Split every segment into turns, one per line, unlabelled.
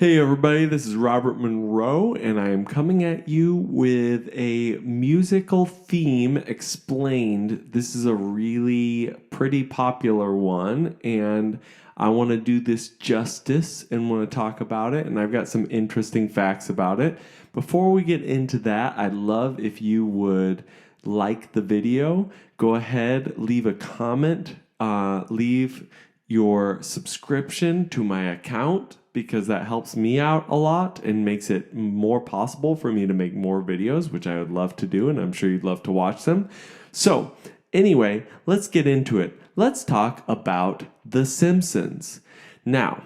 Hey everybody, this is Robert Monroe, and I am coming at you with a musical theme explained. This is a really pretty popular one, and I want to do this justice and want to talk about it, and I've got some interesting facts about it. Before we get into that, I'd love if you would like the video, go ahead, leave a comment, leave your subscription to my account, because that helps me out a lot and makes it more possible for me to make more videos, which I would love to do, and I'm sure you'd love to watch them. So anyway, let's get into it. Let's talk about The Simpsons. Now,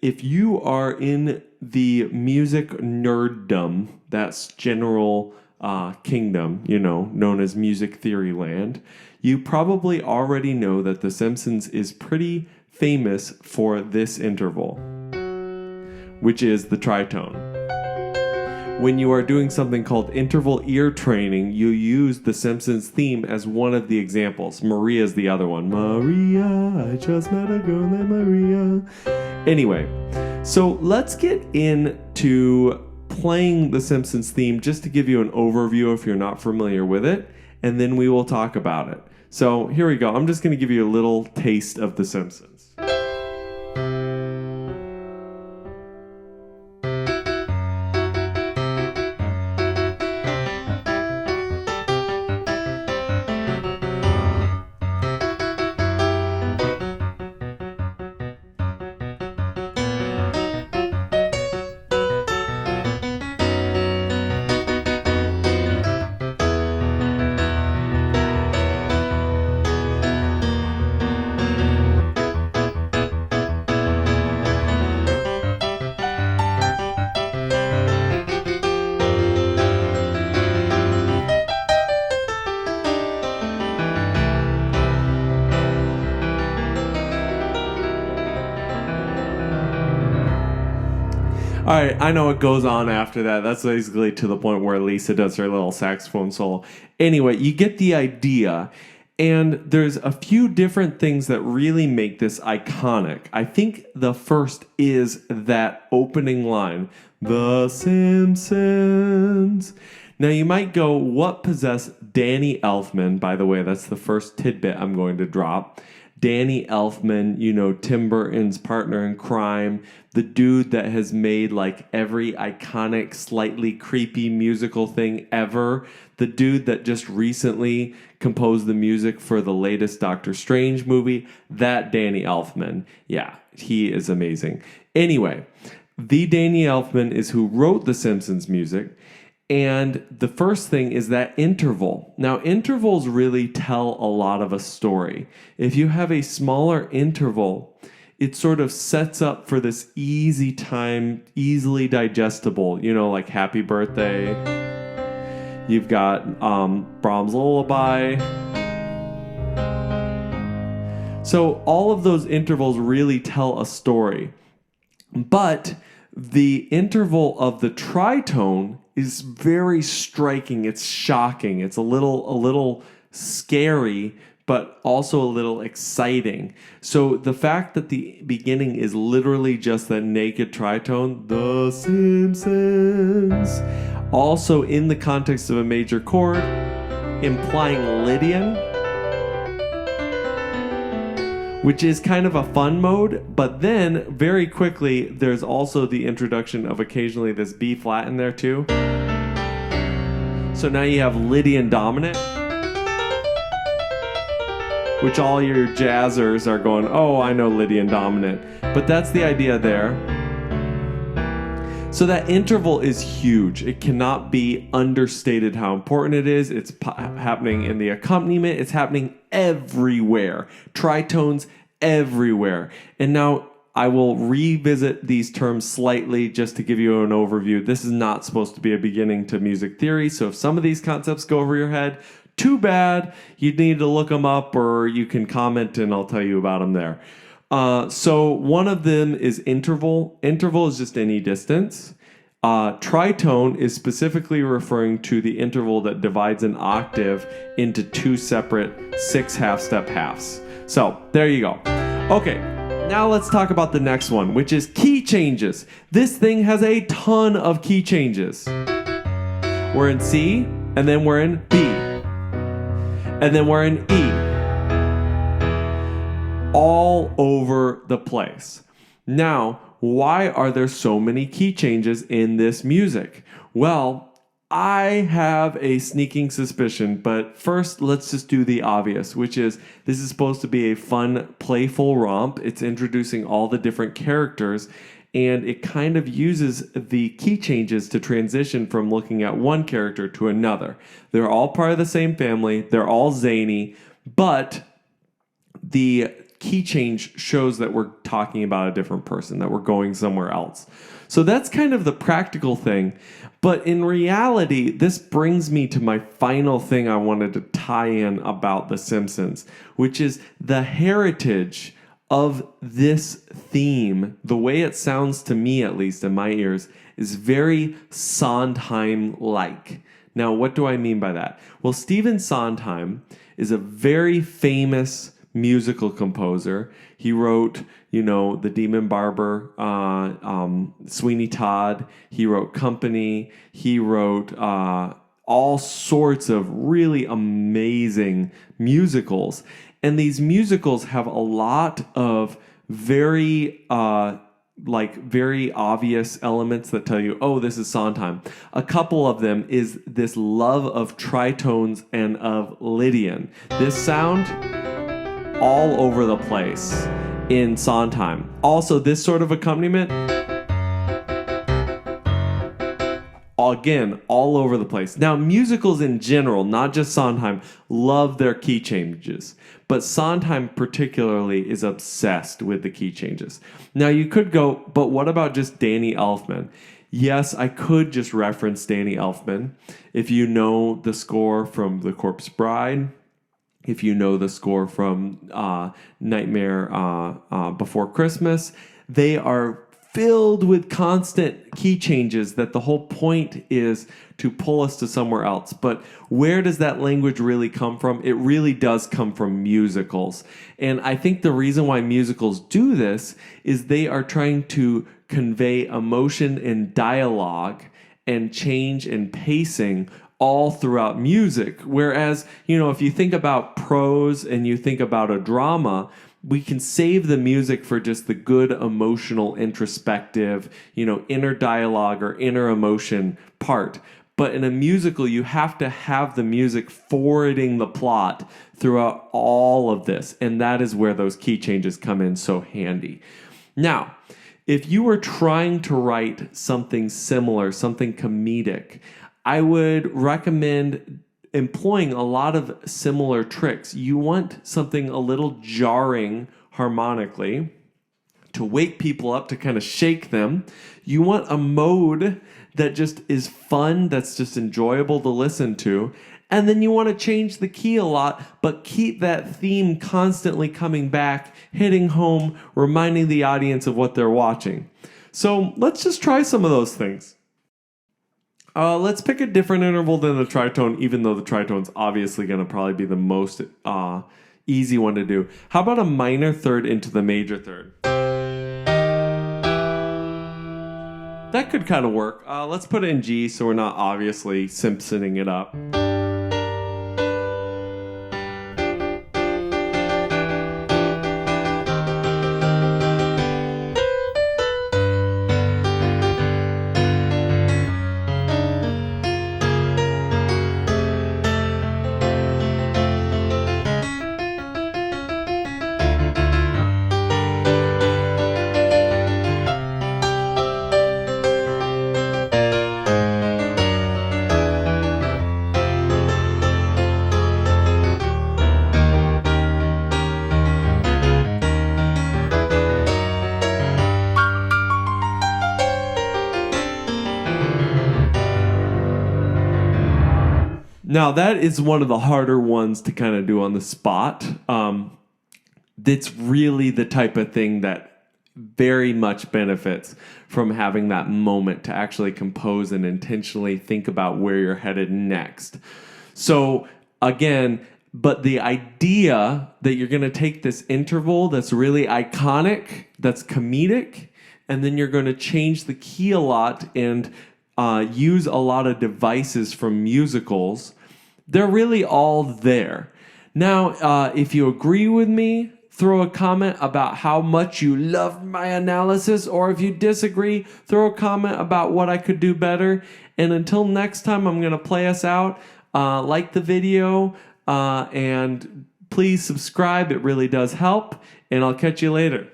if you are in the music nerddom, that's general kingdom, known as music theory land, you probably already know that The Simpsons is pretty famous for this interval, which is the tritone. When you are doing something called interval ear training, you use the Simpsons theme as one of the examples. Maria's the other one. Maria, I just met a girl named Maria. Anyway, so let's get into playing the Simpsons theme just to give you an overview if you're not familiar with it, and then we will talk about it. So here we go. I'm just going to give you a little taste of the Simpsons. All right, I know what goes on after that. That's basically to the point where Lisa does her little saxophone solo. Anyway, you get the idea. And there's a few different things that really make this iconic. I think the first is that opening line, The Simpsons. Now you might go, what possessed Danny Elfman? By the way, that's the first tidbit I'm going to drop. Danny Elfman, Tim Burton's partner in crime, the dude that has made like every iconic, slightly creepy musical thing ever, the dude that just recently composed the music for the latest Doctor Strange movie, that Danny Elfman. Yeah, he is amazing. Anyway, the Danny Elfman is who wrote the Simpsons music. And the first thing is that interval. Now, intervals really tell a lot of a story. If you have a smaller interval, it sort of sets up for this easy time, easily digestible, like Happy Birthday. You've got Brahms' Lullaby. So all of those intervals really tell a story. But the interval of the tritone is very striking. It's shocking. It's a little scary, but also a little exciting. So the fact that the beginning is literally just that naked tritone, The Simpsons, also in the context of a major chord, implying Lydian, which is kind of a fun mode, but then very quickly there's also the introduction of occasionally this B flat in there too. So now you have Lydian dominant, which all your jazzers are going, oh, I know Lydian dominant. But that's the idea there. So that interval is huge. It cannot be understated how important it is. It's happening in the accompaniment. It's happening everywhere. Tritones everywhere. And now I will revisit these terms slightly just to give you an overview. This is not supposed to be a beginning to music theory. So if some of these concepts go over your head, too bad. You need to look them up, or you can comment and I'll tell you about them there. So one of them is interval. Interval is just any distance. Tritone is specifically referring to the interval that divides an octave into two separate 6 half-step halves. So there you go. Okay, Now let's talk about the next one, which is key changes. This thing has a ton of key changes. We're in C, and then we're in B, and then we're in E. All over the place. Now, why are there so many key changes in this music? Well, I have a sneaking suspicion, but first let's just do the obvious, which is this is supposed to be a fun, playful romp. It's introducing all the different characters, and it kind of uses the key changes to transition from looking at one character to another. They're all part of the same family, they're all zany, but the key change shows that we're talking about a different person, that we're going somewhere else. So that's kind of the practical thing. But in reality, this brings me to my final thing I wanted to tie in about The Simpsons, which is the heritage of this theme. The way it sounds to me, at least in my ears, is very Sondheim-like. Now, what do I mean by that? Well, Stephen Sondheim is a very famous musical composer. He wrote, The Demon Barber, Sweeney Todd. He wrote Company. He wrote all sorts of really amazing musicals. And these musicals have a lot of very obvious elements that tell you, oh, this is Sondheim. A couple of them is this love of tritones and of Lydian. This sound all over the place in Sondheim. Also, this sort of accompaniment, again, all over the place. Now, musicals in general, not just Sondheim, love their key changes. But Sondheim particularly is obsessed with the key changes. Now, you could go, but what about just Danny Elfman? Yes, I could just reference Danny Elfman. If you know the score from The Corpse Bride, if you know the score from Nightmare Before Christmas, they are filled with constant key changes that the whole point is to pull us to somewhere else. But where does that language really come from? It really does come from musicals. And I think the reason why musicals do this is they are trying to convey emotion and dialogue and change and pacing all throughout music. Whereas, if you think about prose and you think about a drama, we can save the music for just the good emotional, introspective, inner dialogue or inner emotion part. But in a musical, you have to have the music forwarding the plot throughout all of this. And that is where those key changes come in so handy. Now, if you were trying to write something similar, something comedic, I would recommend employing a lot of similar tricks. You want something a little jarring harmonically to wake people up, to kind of shake them. You want a mode that just is fun, that's just enjoyable to listen to. And then you want to change the key a lot, but keep that theme constantly coming back, hitting home, reminding the audience of what they're watching. So let's just try some of those things. Let's pick a different interval than the tritone, even though the tritone's obviously going to probably be the most easy one to do. How about a minor third into the major third? That could kind of work. Let's put it in G so we're not obviously Simpsoning it up. Now, that is one of the harder ones to kind of do on the spot. That's really the type of thing that very much benefits from having that moment to actually compose and intentionally think about where you're headed next. So, again, But the idea that you're going to take this interval that's really iconic, that's comedic, and then you're going to change the key a lot and use a lot of devices from musicals, they're really all there. Now, if you agree with me, throw a comment about how much you loved my analysis, or if you disagree, throw a comment about what I could do better. And until next time, I'm going to play us out. Like the video, and please subscribe. It really does help. And I'll catch you later.